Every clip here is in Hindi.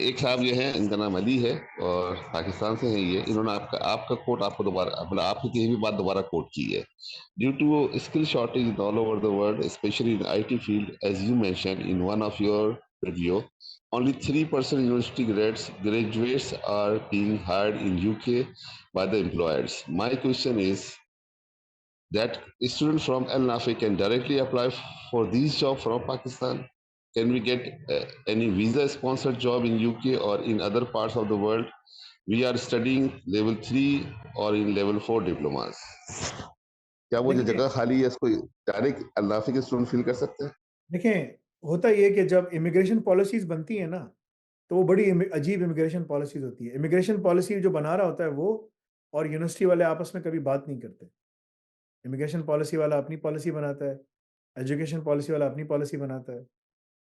एक साहब ये हैं, इनका नाम अली है और पाकिस्तान से हैं ये। इन्होंने आपका आपका कोट आपको दोबारा मतलब आपकी कही भी बात दोबारा कोट की है। Due to skill shortage in all over the world, specially in IT field, as you mention in one of your review, only 3% university graduates are being hired in UK by the employers. My question is that students from Al Nafi can directly apply for these jobs from Pakistan? Can we get any visa sponsored job in UK or in other parts of the world? We are studying level 3 or in level 4 diplomas. क्या वो जो देखिए जगह खाली है इसको डायरेक्ट अल नाफी के स्टूडेंट फिल कर सकते हैं? देखें, होता ये है कि जब इमिग्रेशन पॉलिसीज़ बनती हैं ना, तो वो बड़ी अजीब इमिग्रेशन पॉलिसीज़ होती है। इमिग्रेशन पॉलिसी जो बना रहा होता है वो और यूनिवर्सिटी वाले आपस में कभी बात नहीं करते। इमिग्रेशन पॉलिसी वाला अपनी पॉलिसी बनाता है, एजुकेशन पॉलिसी वाला अपनी पॉलिसी बनाता है,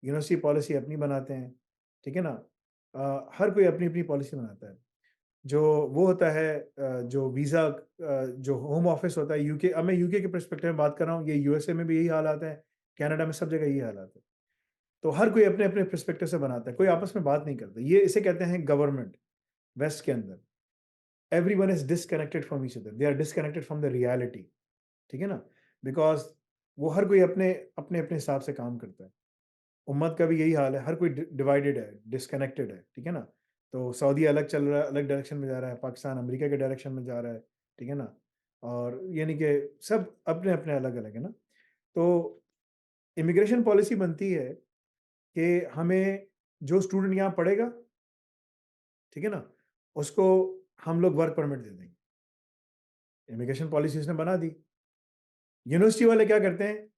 यूनिवर्सिटी पॉलिसी अपनी बनाते हैं, ठीक है ना? हर कोई अपनी-अपनी पॉलिसी बनाता है। जो वो होता है जो वीज़ा जो होम ऑफिस होता है यूके, अब मैं यूके के पर्सपेक्टिव में बात कर रहा हूँ, ये यूएसए में भी यही हालात है, कनाडा में सब जगह यही हालात है। तो हर कोई अपने-अपने पर्सपेक्टिव से बनाता है, कोई आपस में बात नहीं करता। ये इसे कहते हैं गवर्नमेंट, वेस्ट के अंदर। Everyone is disconnected from each other, they are disconnected from the reality, ठीक है ना? बिकॉज़ वो हर कोई अपने-अपने हिसाब से काम करता है। उम्मत का भी यही हाल है, हर कोई डिवाइडेड है, डिस्कनेक्टेड है, ठीक है ना? तो सऊदी अलग चल रहा है, अलग डायरेक्शन में जा रहा है, पाकिस्तान अमेरिका के डायरेक्शन में जा रहा है, ठीक है ना? और यानी कि सब अपने-अपने अलग-अलग है ना? तो इमिग्रेशन पॉलिसी बनती है कि हमें जो स्टूडेंट यहाँ पढ़ेगा, ठीक है ना? उसको हम लोग वर्क परमिट दे देंगे। इमिग्रेशन पॉलिसी उसने बना दी। यूनिवर्सिटी वाले क्या करते हैं,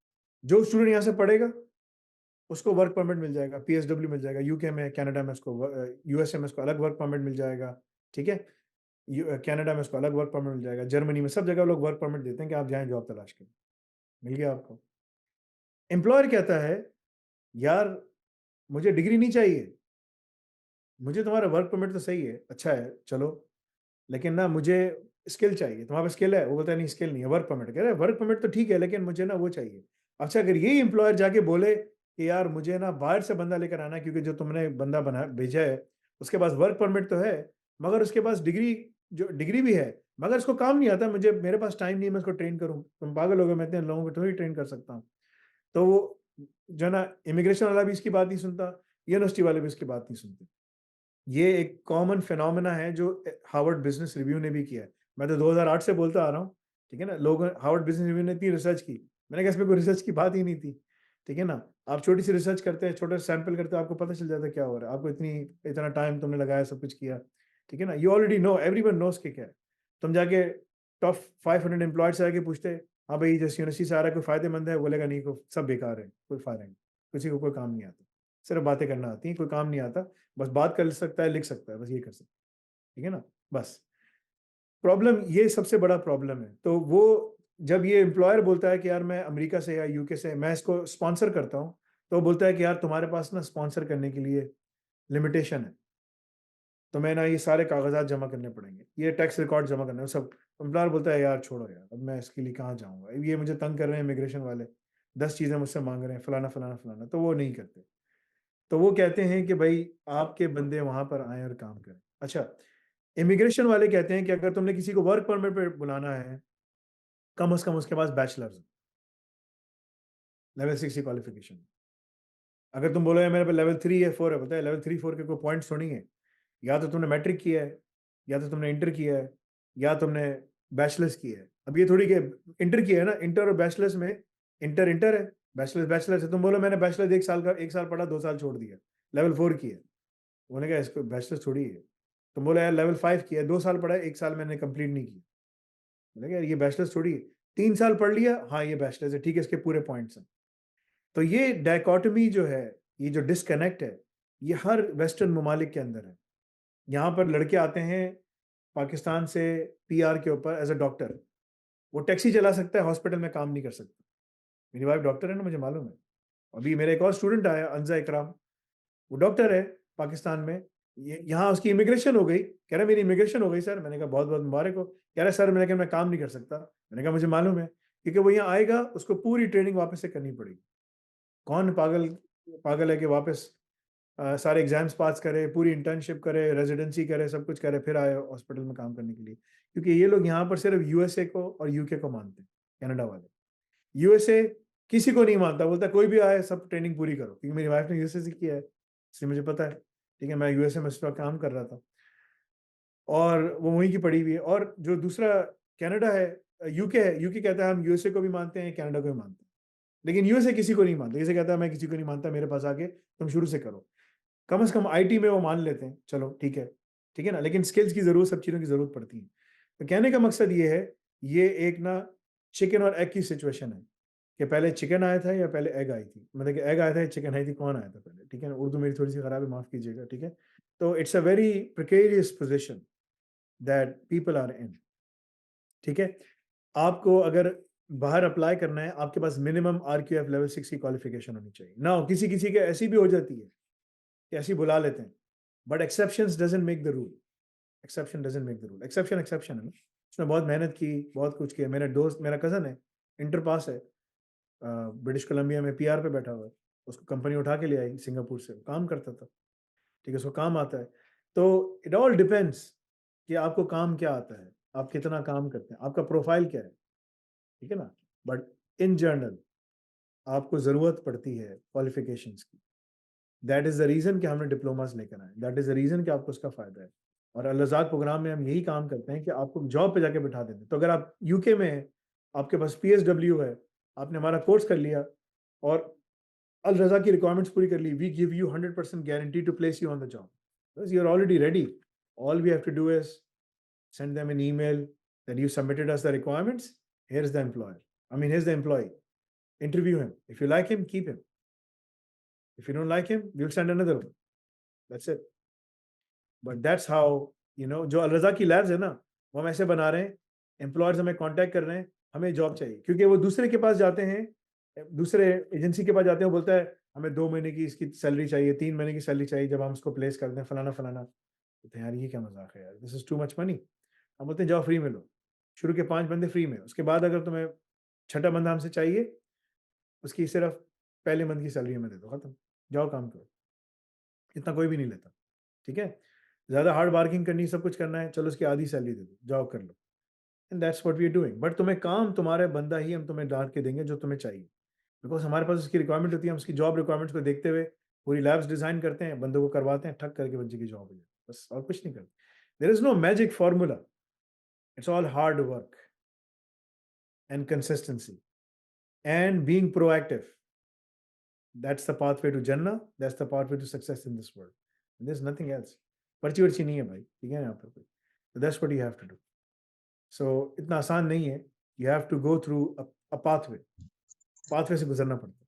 जो स्टूडेंट यहाँ से पढ़ेगा उसको वर्क परमिट मिल जाएगा, पीएसडब्ल्यू मिल जाएगा, यूके में, कनाडा में उसको यूएसए में उसको अलग वर्क परमिट मिल जाएगा, ठीक है? कनाडा में उसको अलग वर्क परमिट मिल जाएगा, जर्मनी में सब जगह लोग वर्क परमिट देते हैं कि आप जाएँ जॉब तलाश के लिए। मिल गया आपको। एम्प्लॉयर कहता है, यार मुझे डिग्री नहीं चाहिए, मुझे तुम्हारा वर्क परमिट तो सही है, अच्छा है, चलो, लेकिन ना मुझे स्किल चाहिए, तुम्हारे पास स्किल है? वो बोलता है नहीं स्किल नहीं है, वर्क परमिट। कह रहा है वर्क परमिट तो ठीक है लेकिन मुझे ना वो चाहिए। अच्छा, अगर यही एम्प्लॉयर जाके बोले कि यार मुझे ना बाहर से बंदा लेकर आना है क्योंकि जो तुमने बंदा बना भेजा है, उसके पास वर्क परमिट तो है, मगर उसके पास डिग्री भी है, मगर उसको काम नहीं आता, मुझे मेरे पास टाइम नहीं है मैं उसको ट्रेन करूँ। तुम पागल हो गए, मैं इतने लोगों को थोड़ी ट्रेन कर सकता हूँ। तो वो जो है ना, इमिग्रेशन वाला भी इसकी बात नहीं सुनता, यूनिवर्सिटी वाले भी इसकी बात नहीं सुनते। ये एक कॉमन फिनोमेना है जो हार्वर्ड बिज़नेस रिव्यू ने भी किया है। मैं तो 2008 से बोलता आ रहा हूँ, ठीक है ना? लोगों हार्वर्ड बिज़नेस रिव्यू ने इतनी रिसर्च की। मैंने कहा इसमें कोई रिसर्च की बात ही नहीं थी, ठीक है ना? आप छोटी-सी रिसर्च करते हैं, छोटा सैंपल करते हो, आपको पता चल जाता है क्या हो रहा है। आपको इतना टाइम तुमने लगाया, सब कुछ किया, ठीक है ना? You already know, everyone knows कि क्या है। तुम जाके टॉप 500 एम्प्लॉयड से आके पूछते, हाँ भाई जिस यूनिवर्सिटी से आ रहा है कोई फ़ायदेमंद है? बोलेगा नहीं, को सब बेकार है, कोई फ़ायदा नहीं, किसी को कोई काम नहीं आता। सिर्फ़ बातें करना आती हैं, कोई काम नहीं आता। बस बात कर सकता है, लिख सकता है, बस ये कर सकता है, ठीक है ना? बस। प्रॉब्लम ये सबसे बड़ा प्रॉब्लम है। तो वो जब ये एम्प्लॉयर बोलता है कि यार मैं अमेरिका से या यूके से मैं इसको स्पॉन्सर करता हूँ, तो वो बोलता है कि यार तुम्हारे पास ना स्पॉन्सर करने के लिए लिमिटेशन है। तुम्हें ना ये सारे कागज़ात जमा करने पड़ेंगे, ये टैक्स रिकॉर्ड जमा करना है सब। एम्प्लॉयर बोलता है यार छोड़ो यार, अब मैं इसके लिए कहाँ जाऊँगा? ये मुझे तंग कर रहे हैं इमिग्रेशन वाले, 10 चीज़ें मुझसे माँग रहे हैं, फलाना, फलाना, फलाना, तो वो नहीं करते। तो वो कहते हैं कि भई आपके बंदे वहाँ पर आएँ और काम करें। अच्छा, इमिग्रेशन वाले कहते हैं कि अगर तुमने किसी को वर्क परमिट पे बुलाना है, कम से कम उसके पास बैचलर्स हो, लेवल 6 की क्वालिफ़िकेशन। अगर तुम बोलो यार मेरे पे लेवल 3 है, 4 है, पता है लेवल 3, 4 के कोई पॉइंट्स थोड़ी हैं। या तो तुमने मैट्रिक किया है, या तो तुमने इंटर किया है, या तुमने बैचलर्स किया है। अब ये थोड़ी कि इंटर किया है ना, इंटर और बैचलर्स में इंटर, इंटर है, बैचलर्स, बैचलर्स है। तुम बोलो मैंने बैचलर्स 1 साल का 1 साल पढ़ा, 2 साल छोड़ दिया, लेवल 4 किया है। उन्होंने कहा इसको बैचलर्स थोड़ी है। तुम बोला यार लेवल 5 किया है, 2 साल पढ़ा है, 1 साल मैंने कंप्लीट नहीं किया। मैंने कहा यार ये बैचलर्स थोड़ी है। 3 साल पढ़ लिया, हाँ ये बैचलर्स है, ठीक है, इसके पूरे पॉइंट्स हैं। तो ये डायकोटोमी जो है, ये जो डिस्कनेक्ट है, ये हर वेस्टर्न ममालिक के अंदर है। यहाँ पर लड़के आते हैं पाकिस्तान से पीआर के ऊपर एज़ अ डॉक्टर। वो टैक्सी चला सकता है, हॉस्पिटल में काम नहीं कर सकता। मेरी वाइफ़ डॉक्टर है ना, मुझे मालूम है। अभी मेरा एक और स्टूडेंट आया अनज़ा इकराम, वो डॉक्टर है पाकिस्तान में। ये यहाँ उसकी इमिग्रेशन हो गई, कह रहा है मेरी इमिग्रेशन हो गई सर। मैंने कहा बहुत-बहुत मुबारक हो। कह रहा है सर मैं काम नहीं कर सकता। मैंने कहा मुझे मालूम है, क्योंकि वो यहाँ आएगा उसको पूरी ट्रेनिंग वापस से करनी पड़ेगी। कौन पागल पागल है कि वापस सारे एग्जाम्स पास करे, पूरी इंटर्नशिप करे, रेजिडेंसी करे, सब कुछ करे, फिर आए हॉस्पिटल में काम करने के लिए। क्योंकि ये लोग यहाँ पर सिर्फ यूएसए को और यूके को मानते हैं, कनाडा वाले। यूएसए किसी को नहीं मानता, बोलता है कोई भी आए सब ट्रेनिंग पूरी करो, क्योंकि मेरी वाइफ ने यूएसए से किया है, इसलिए मुझे पता है। ठीक है, मैं यूएसए में उस वक्त काम कर रहा था और वो वहीं की पड़ी हुई है। और जो दूसरा कनाडा है, यूके है, यूके कहता है हम यूएसए को भी मानते हैं, कनाडा को भी मानते हैं, लेकिन यूएसए किसी को नहीं मानता। यूएसए कहता है मैं किसी को नहीं मानता, मेरे पास आके तुम शुरू से करो। कम से कम आईटी में वो मान लेते हैं, चलो ठीक है ना, लेकिन स्किल्स की जरूरत, सब चीज़ों की जरूरत पड़ती है। तो कहने का मकसद ये है, ये एक ना चिकन और एग की सिचुएशन है कि पहले चिकन आया था या पहले एग आई थी, मतलब कि एग आया था या चिकन आई थी, कौन आया था पहले। ठीक है ना, उर्दू मेरी थोड़ी सी खराब है, माफ कीजिएगा। ठीक है, तो it's a very precarious position that people are in. ठीक है, आपको अगर बाहर अप्लाई करना है, आपके पास मिनिमम RQF लेवल 6 की क्वालिफिकेशन होनी चाहिए ना। किसी किसी के ऐसी भी हो जाती है कि ऐसी बुला लेते हैं, but exceptions doesn't make the rule. Exception doesn't make the rule. Exception exception है ना, उसने बहुत मेहनत की, बहुत कुछ किया। मेरा दोस्त, मेरा कजन है, इंटर पास है, ब्रिटिश कोलंबिया में PR पे बैठा हुआ है। उसको कंपनी उठा के ले आई सिंगापुर से, काम करता था। ठीक है, उसको काम आता है। तो इट ऑल डिपेंड्स कि आपको काम क्या आता है, आप कितना काम करते हैं, आपका प्रोफाइल क्या है। ठीक है ना, बट इन जनरल आपको जरूरत पड़ती है क्वालिफिकेशंस की। दैट इज द रीजन कि हमने डिप्लोमास लेकर आए, दैट इज द रीजन कि आपको उसका फायदा है। और अल-रज़ाक प्रोग्राम में हम यही काम करते हैं कि आपको जॉब पे जाके बिठा देते हैं। तो अगर आप यूके में हैं, आपके पास PSW है, आपने हमारा कोर्स कर लिया और अल-रज़ाक की रिक्वायरमेंट्स पूरी कर ली, we give you 100% guarantee to place you on the job, because you are already ready. All we have to do is send them an email that you submitted us the requirements. Here's the employer. I mean, here's the employee. Interview him. If you like him, keep him. If you don't like him, we'll send another one. That's it. But that's how, जो अल-रज़ा की लैब्स है ना, वो हम ऐसे बना रहे हैं, एम्प्लॉयर्स हमें कांटेक्ट कर रहे हैं, हमें जॉब चाहिए, क्योंकि वो दूसरे के पास जाते हैं, दूसरे एजेंसी के पास जाते हैं, वो बोलता है हमें 2 महीने की इसकी सैलरी चाहिए, 3 महीने की सैलरी चाहिए, जब हम उसको प्लेस करते हैं फलाना फलाना। कहते हैं यार ये क्या मजाक है यार, this is too much money. हम बोलते हैं जाओ फ्री में लो, शुरू के 5 बंदे फ्री में, उसके बाद अगर तुम्हें छठा बंदा हमसे चाहिए, उसकी सिर्फ पहले मंथ की सैलरी हमें दे दो, खत्म, जाओ काम करो। इतना कोई भी नहीं लेता। ठीक है, ज़्यादा हार्ड वर्किंग करनी, सब कुछ करना है, चलो उसकी आधी सैलरी दे दो, जाओ कर लो। And that's what we are doing. But तुम्हें काम, तुम्हारे बंदा ही हम तुम्हें डाल के देंगे जो तुम्हें चाहिए, बिकॉज हमारे पास उसकी रिक्वायरमेंट होती है। हम उसकी जॉब रिक्वायरमेंट्स को देखते हुए पूरी लैब्स डिजाइन करते हैं, बंदों को करवाते हैं, ठक करके बच्चे की जॉब हो जाए, बस और कुछ नहीं करते। There is no magic formula, it's all hard work and consistency and being proactive. That's the pathway to जन्नत, that's the pathway to success in this world, there is nothing else. पर्ची वर्ची नहीं है भाई, ठीक है ना, यहाँ पर कोई। That's what you have to do. So इतना आसान नहीं है, you have to go through a pathway, pathway से गुजरना पड़ता है।